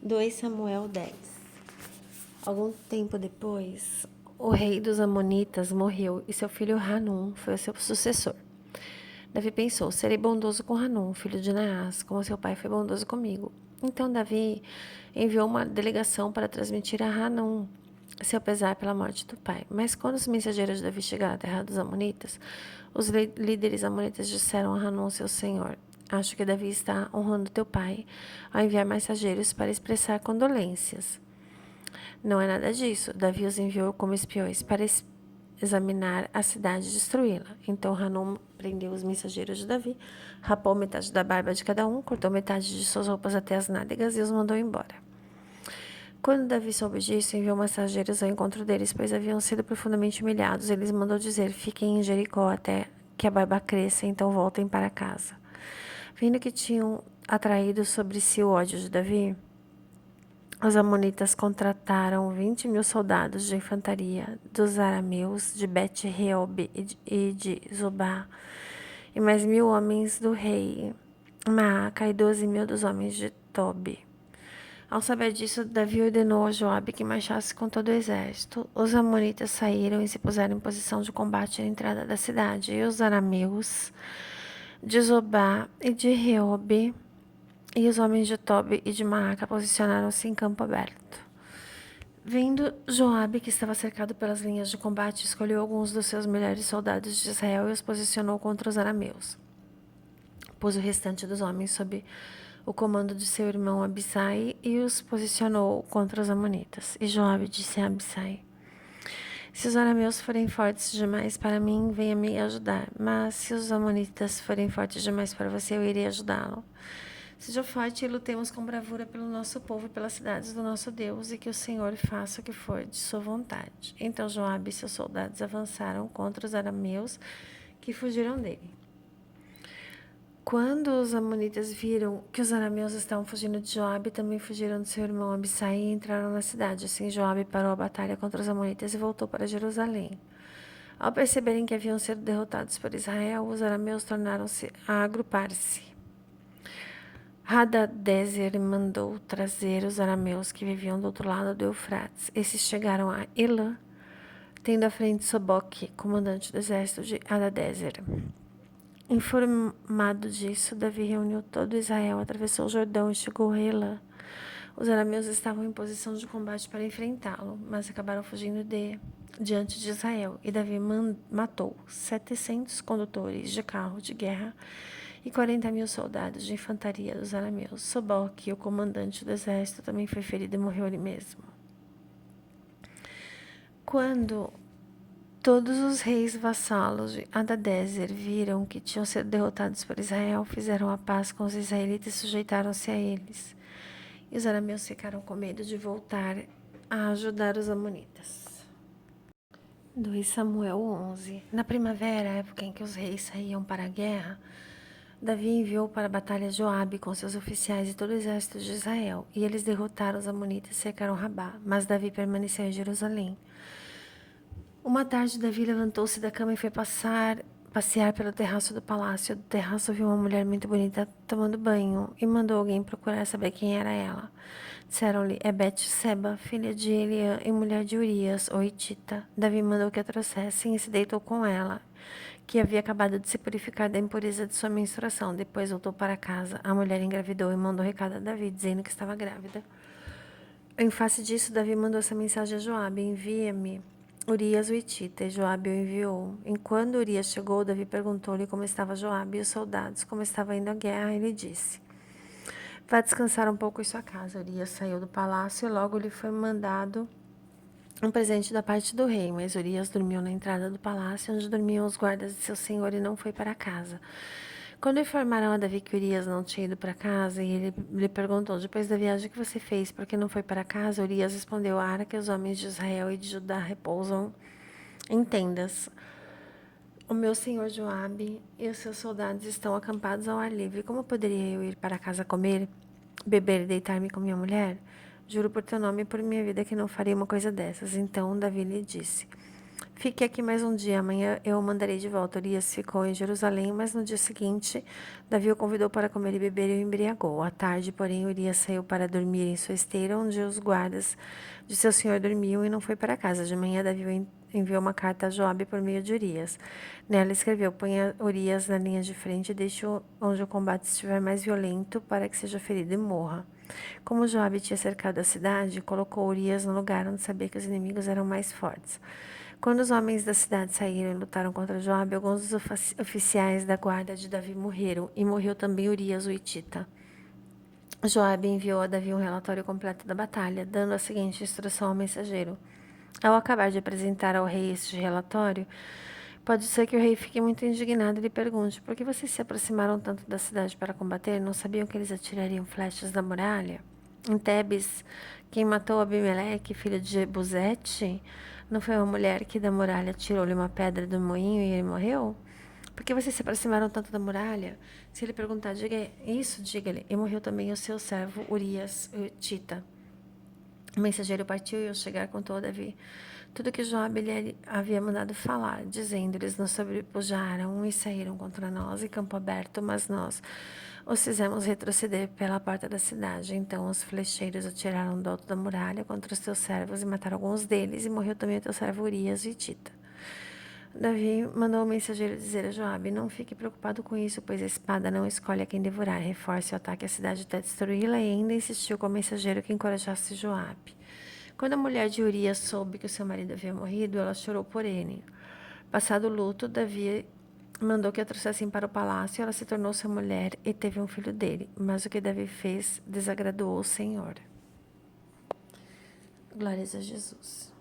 2 Samuel 10. Algum tempo depois, o rei dos Amonitas morreu e seu filho Hanum foi o seu sucessor. Davi pensou: serei bondoso com Hanum, filho de Naás, como seu pai foi bondoso comigo. Então Davi enviou uma delegação para transmitir a Hanum seu pesar pela morte do pai. Mas quando os mensageiros de Davi chegaram à terra dos Amonitas, os líderes amonitas disseram a Hanum, seu senhor: acho que Davi está honrando teu pai ao enviar mensageiros para expressar condolências. Não é nada disso. Davi os enviou como espiões para examinar a cidade e destruí-la. Então Hanum prendeu os mensageiros de Davi, rapou metade da barba de cada um, cortou metade de suas roupas até as nádegas e os mandou embora. Quando Davi soube disso, enviou mensageiros ao encontro deles, pois haviam sido profundamente humilhados. Ele mandou dizer: fiquem em Jericó até que a barba cresça, então voltem para casa. Vendo que tinham atraído sobre si o ódio de Davi, os amonitas contrataram 20.000 soldados de infantaria dos arameus de Bet-reob e de Zobá, e mais 1.000 homens do rei Maaca e 12.000 dos homens de Tobi. Ao saber disso, Davi ordenou a Joabe que marchasse com todo o exército. Os amonitas saíram e se puseram em posição de combate à entrada da cidade, e os arameus de Zobá e de Reob e os homens de Tobi e de Maaca posicionaram-se em campo aberto. Vendo Joabe que estava cercado pelas linhas de combate, escolheu alguns dos seus melhores soldados de Israel e os posicionou contra os arameus. Pôs o restante dos homens sob o comando de seu irmão Abissai e os posicionou contra os amonitas. E Joabe disse a Abissai: se os arameus forem fortes demais para mim, venha me ajudar. Mas se os amonitas forem fortes demais para você, eu irei ajudá-lo. Seja forte e lutemos com bravura pelo nosso povo e pelas cidades do nosso Deus, e que o Senhor faça o que for de sua vontade. Então Joabe e seus soldados avançaram contra os arameus que fugiram dele. Quando os amonitas viram que os arameus estavam fugindo de Joabe, também fugiram de seu irmão Abissai e entraram na cidade. Assim Joabe parou a batalha contra os amonitas e voltou para Jerusalém. Ao perceberem que haviam sido derrotados por Israel, os arameus tornaram-se a agrupar-se. Hadadezer mandou trazer os arameus que viviam do outro lado do Eufrates. Esses chegaram a Elã, tendo à frente Soboque, comandante do exército de Hadadezer. Informado disso, Davi reuniu todo Israel, atravessou o Jordão e chegou a Elã. Os arameus estavam em posição de combate para enfrentá-lo, mas acabaram fugindo diante de Israel. E Davi matou 700 condutores de carro de guerra e 40.000 soldados de infantaria dos arameus. Soboque, o comandante do exército, também foi ferido e morreu ali mesmo. Quando todos os reis vassalos de Hadadezer viram que tinham sido derrotados por Israel, fizeram a paz com os israelitas e sujeitaram-se a eles. E os arameus ficaram com medo de voltar a ajudar os amonitas. 2 Samuel 11. Na primavera, época em que os reis saíam para a guerra, Davi enviou para a batalha Joabe com seus oficiais e todo o exército de Israel, e eles derrotaram os amonitas e cercaram Rabá, mas Davi permaneceu em Jerusalém. Uma tarde, Davi levantou-se da cama e foi passear pelo terraço do palácio. Do terraço viu uma mulher muito bonita tomando banho e mandou alguém procurar saber quem era ela. Disseram-lhe: é Betseba, filha de Eliã e mulher de Urias, o Hitita. Davi mandou que a trouxessem e se deitou com ela, que havia acabado de se purificar da impureza de sua menstruação. Depois voltou para casa. A mulher engravidou e mandou recado a Davi, dizendo que estava grávida. Em face disso, Davi mandou essa mensagem a Joabe: envia-me Urias o Hitita. E Joabe o enviou. Enquanto Urias chegou, Davi perguntou-lhe como estava Joabe e os soldados, como estava indo a guerra. Ele disse: vá descansar um pouco em sua casa. Urias saiu do palácio e logo lhe foi mandado um presente da parte do rei, mas Urias dormiu na entrada do palácio, onde dormiam os guardas de seu senhor, e não foi para casa. Quando informaram a Davi que Urias não tinha ido para casa, e ele lhe perguntou: depois da viagem que você fez, por que não foi para casa? Urias respondeu: a arca que os homens de Israel e de Judá repousam em tendas. O meu senhor Joabe e os seus soldados estão acampados ao ar livre. Como poderia eu ir para casa comer, beber e deitar-me com minha mulher? Juro por teu nome e por minha vida que não farei uma coisa dessas. Então Davi lhe disse: Fique aqui mais um dia, amanhã eu o mandarei de volta. Urias ficou em Jerusalém, mas no dia seguinte, Davi o convidou para comer e beber e o embriagou. À tarde, porém, Urias saiu para dormir em sua esteira, onde os guardas de seu senhor dormiam, e não foi para casa. De manhã, Davi enviou uma carta a Joabe por meio de Urias. Nela escreveu: ponha Urias na linha de frente e deixe onde o combate estiver mais violento, para que seja ferido e morra. Como Joabe tinha cercado a cidade, colocou Urias no lugar onde sabia que os inimigos eram mais fortes. Quando os homens da cidade saíram e lutaram contra Joabe, alguns dos oficiais da guarda de Davi morreram, e morreu também Urias, o hitita. Joabe enviou a Davi um relatório completo da batalha, dando a seguinte instrução ao mensageiro: ao acabar de apresentar ao rei este relatório, pode ser que o rei fique muito indignado e lhe pergunte: por que vocês se aproximaram tanto da cidade para combater? Não sabiam que eles atirariam flechas da muralha? Em Tebes, quem matou Abimeleque, filho de Jebusete, não foi uma mulher que da muralha tirou-lhe uma pedra do moinho e ele morreu? Por que vocês se aproximaram tanto da muralha? Se ele perguntar, diga isso, diga-lhe. E morreu também o seu servo Urias, o Tita. O mensageiro partiu e, ao chegar, contou a Davi tudo que Joabe lhe havia mandado falar, dizendo: eles nos sobrepujaram e saíram contra nós em campo aberto, mas nós os fizemos retroceder pela porta da cidade. Então os flecheiros atiraram do alto da muralha contra os teus servos e mataram alguns deles, e morreu também o teu servo Urias, Hitita. Davi mandou o mensageiro dizer a Joabe: não fique preocupado com isso, pois a espada não escolhe a quem devorar. Reforce o ataque à cidade até destruí-la, e ainda insistiu com o mensageiro que encorajasse Joabe. Quando a mulher de Urias soube que o seu marido havia morrido, ela chorou por ele. Passado o luto, Davi mandou que a trouxessem para o palácio, e ela se tornou sua mulher e teve um filho dele. Mas o que Davi fez desagradou o Senhor. Glórias a Jesus.